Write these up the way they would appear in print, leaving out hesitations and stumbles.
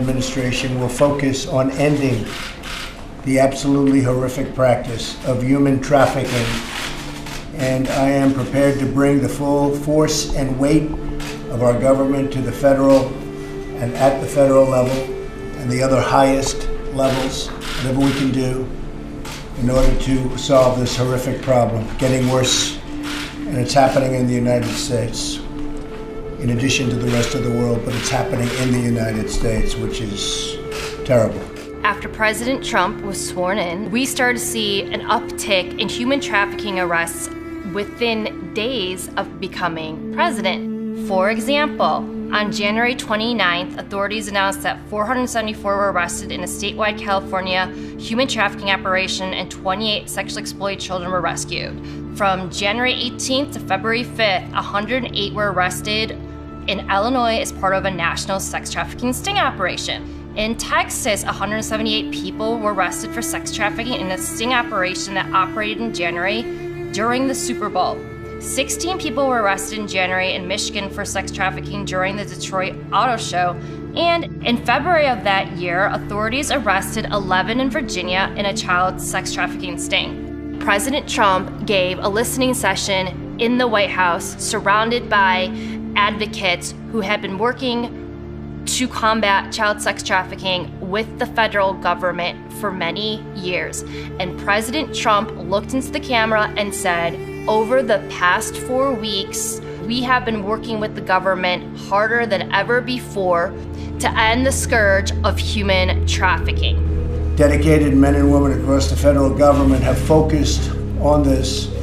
administration will focus on ending the absolutely horrific practice of human trafficking, and I am prepared to bring the full force and weight of our government to the federal and at the federal level and the other highest levels, whatever we can do in order to solve this horrific problem, getting worse, and it's happening in the United States, in addition to the rest of the world, but it's happening in the United States, which is terrible. After President Trump was sworn in, we started to see an uptick in human trafficking arrests within days of becoming president. For example, on January 29th, authorities announced that 474 were arrested in a statewide California human trafficking operation and 28 sexually exploited children were rescued. From January 18th to February 5th, 108 were arrested in Illinois as part of a national sex trafficking sting operation. In Texas, 178 people were arrested for sex trafficking in a sting operation that operated in January during the Super Bowl. 16 people were arrested in January in Michigan for sex trafficking during the Detroit Auto Show. And in February of that year, authorities arrested 11 in Virginia in a child sex trafficking sting. President Trump gave a listening session in the White House surrounded by advocates who had been working to combat child sex trafficking with the federal government for many years. And President Trump looked into the camera and said, over the past 4 weeks, we have been working with the government harder than ever before to end the scourge of human trafficking. Dedicated men and women across the federal government have focused on this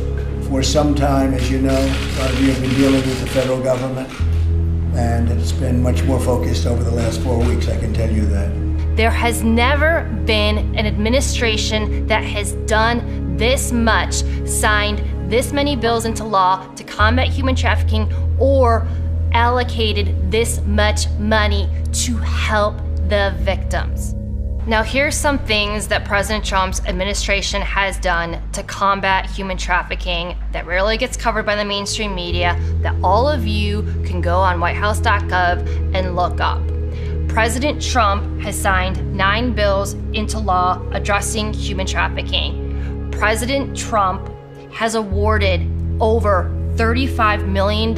for some time. As you know, a lot of you have been dealing with the federal government, and it's been much more focused over the last 4 weeks, I can tell you that. There has never been an administration that has done this much, signed this many bills into law to combat human trafficking, or allocated this much money to help the victims. Now, here's some things that President Trump's administration has done to combat human trafficking that rarely gets covered by the mainstream media, that all of you can go on whitehouse.gov and look up. President Trump has signed 9 bills into law addressing human trafficking. President Trump has awarded over $35 million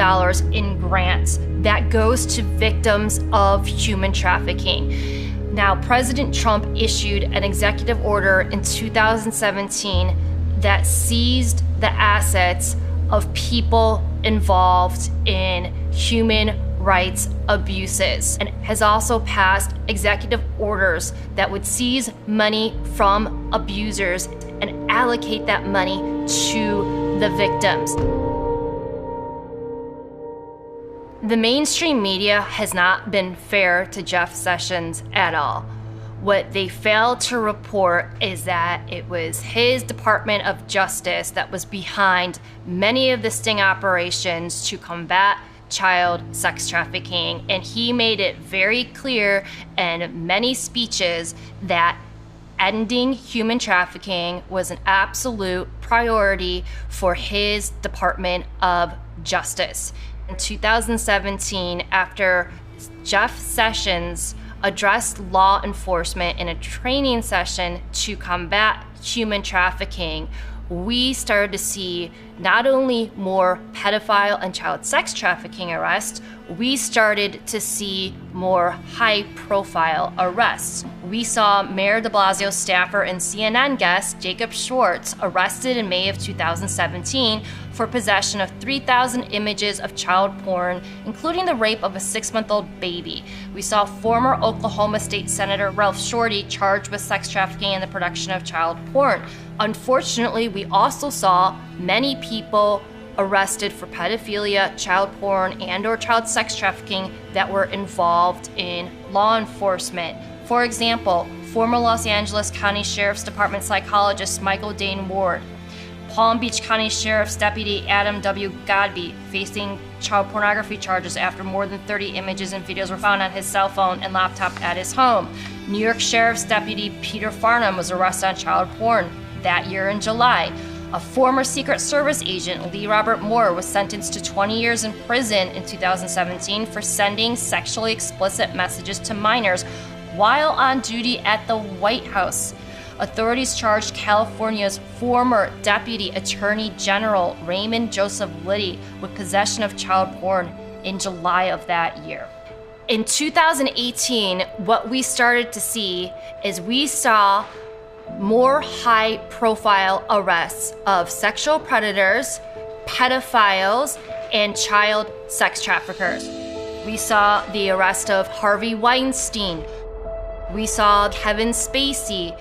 in grants that goes to victims of human trafficking. Now, President Trump issued an executive order in 2017 that seized the assets of people involved in human rights abuses, and has also passed executive orders that would seize money from abusers and allocate that money to the victims. The mainstream media has not been fair to Jeff Sessions at all. What they failed to report is that it was his Department of Justice that was behind many of the sting operations to combat child sex trafficking, and he made it very clear in many speeches that ending human trafficking was an absolute priority for his Department of Justice. In 2017, after Jeff Sessions addressed law enforcement in a training session to combat human trafficking, we started to see not only more pedophile and child sex trafficking arrests, we started to see more high-profile arrests. We saw Mayor de Blasio staffer and CNN guest Jacob Schwartz arrested in May of 2017 for possession of 3,000 images of child porn, including the rape of a 6-month-old baby. We saw former Oklahoma State Senator Ralph Shorty charged with sex trafficking and the production of child porn. Unfortunately, we also saw many people arrested for pedophilia, child porn, and/or child sex trafficking that were involved in law enforcement. For example, former Los Angeles County Sheriff's Department psychologist Michael Dane Ward, Palm Beach County Sheriff's Deputy Adam W. Godby facing child pornography charges after more than 30 images and videos were found on his cell phone and laptop at his home. New York Sheriff's Deputy Peter Farnham was arrested on child porn that year in July. A former Secret Service agent, Lee Robert Moore, was sentenced to 20 years in prison in 2017 for sending sexually explicit messages to minors while on duty at the White House. Authorities charged California's former Deputy Attorney General Raymond Joseph Liddy with possession of child porn in July of that year. In 2018, what we started to see is we saw more high-profile arrests of sexual predators, pedophiles, and child sex traffickers. We saw the arrest of Harvey Weinstein. We saw Kevin Spacey.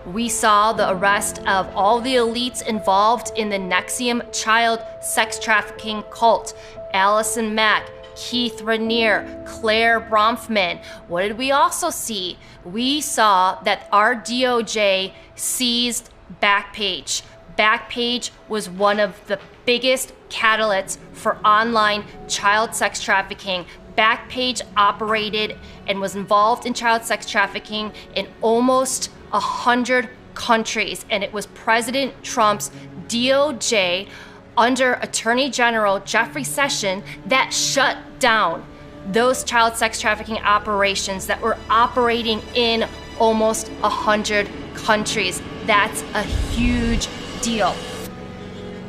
We saw the arrest of all the elites involved in the NXIVM child sex trafficking cult. Allison Mack, Keith Raniere, Claire Bronfman. What did we also see? We saw that our DOJ seized Backpage. Backpage was one of the biggest catalysts for online child sex trafficking. Backpage operated and was involved in child sex trafficking in almost 100 countries, and it was President Trump's DOJ under Attorney General Jeffrey Sessions that shut down those child sex trafficking operations that were operating in almost 100 countries. That's a huge deal.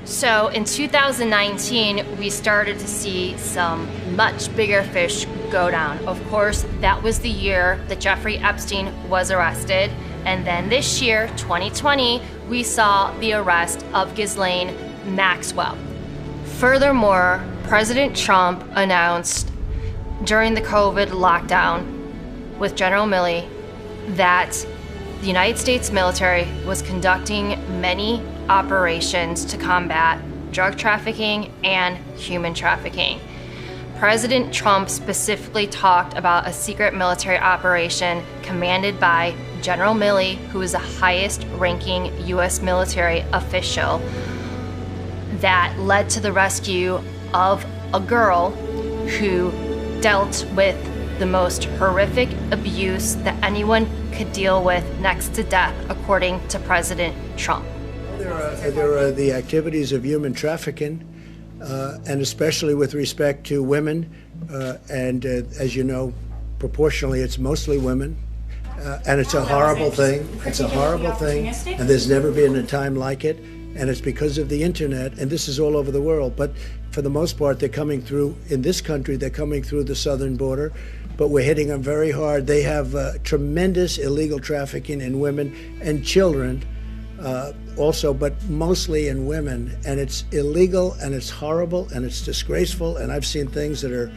So in 2019, we started to see some much bigger fish go down. Of course, that was the year that Jeffrey Epstein was arrested. And then this year, 2020, we saw the arrest of Ghislaine Maxwell. Furthermore, President Trump announced during the COVID lockdown with General Milley that the United States military was conducting many operations to combat drug trafficking and human trafficking. President Trump specifically talked about a secret military operation commanded by General Milley, who is the highest ranking U.S. military official, that led to the rescue of a girl who dealt with the most horrific abuse that anyone could deal with, next to death, according to President Trump. There are the activities of human trafficking, and especially with respect to women, and as you know, proportionally, it's mostly women. And it's a horrible thing. It's a horrible thing, and there's never been a time like it. And it's because of the internet, and this is all over the world. But for the most part, they're coming through, in this country, they're coming through the southern border, but we're hitting them very hard. They have tremendous illegal trafficking in women and children also, but mostly in women. And it's illegal, and it's horrible, and it's disgraceful, and I've seen things that are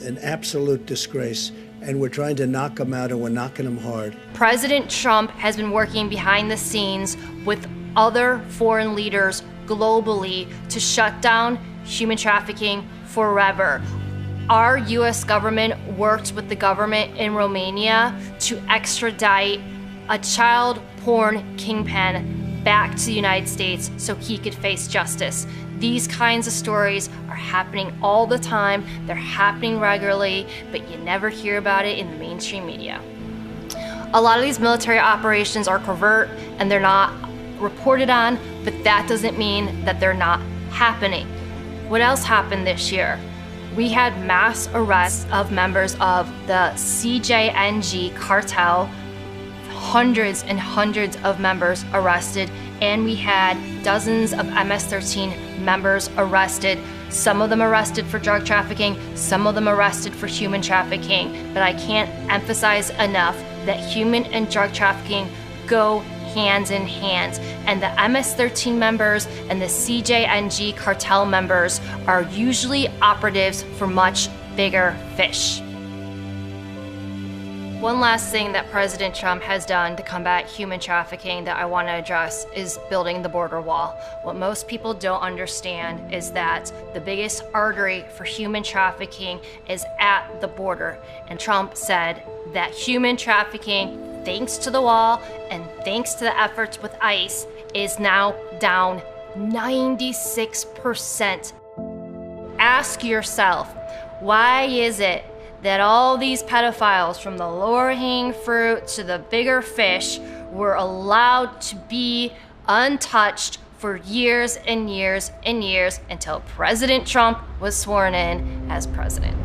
an absolute disgrace. And we're trying to knock them out, and we're knocking them hard. President Trump has been working behind the scenes with other foreign leaders globally to shut down human trafficking forever. Our U.S. government worked with the government in Romania to extradite a child porn kingpin back to the United States so he could face justice. These kinds of stories are happening all the time. They're happening regularly, but you never hear about it in the mainstream media. A lot of these military operations are covert and they're not reported on, but that doesn't mean that they're not happening. What else happened this year? We had mass arrests of members of the CJNG cartel, hundreds and hundreds of members arrested, and we had dozens of MS-13 members arrested, some of them arrested for drug trafficking, some of them arrested for human trafficking. But I can't emphasize enough that human and drug trafficking go hand in hand. And the MS-13 members and the CJNG cartel members are usually operatives for much bigger fish. One last thing that President Trump has done to combat human trafficking that I want to address is building the border wall. What most people don't understand is that the biggest artery for human trafficking is at the border. And Trump said that human trafficking, thanks to the wall and thanks to the efforts with ICE, is now down 96%. Ask yourself, why is it that all these pedophiles, from the lower hanging fruit to the bigger fish, were allowed to be untouched for years and years and years until President Trump was sworn in as president?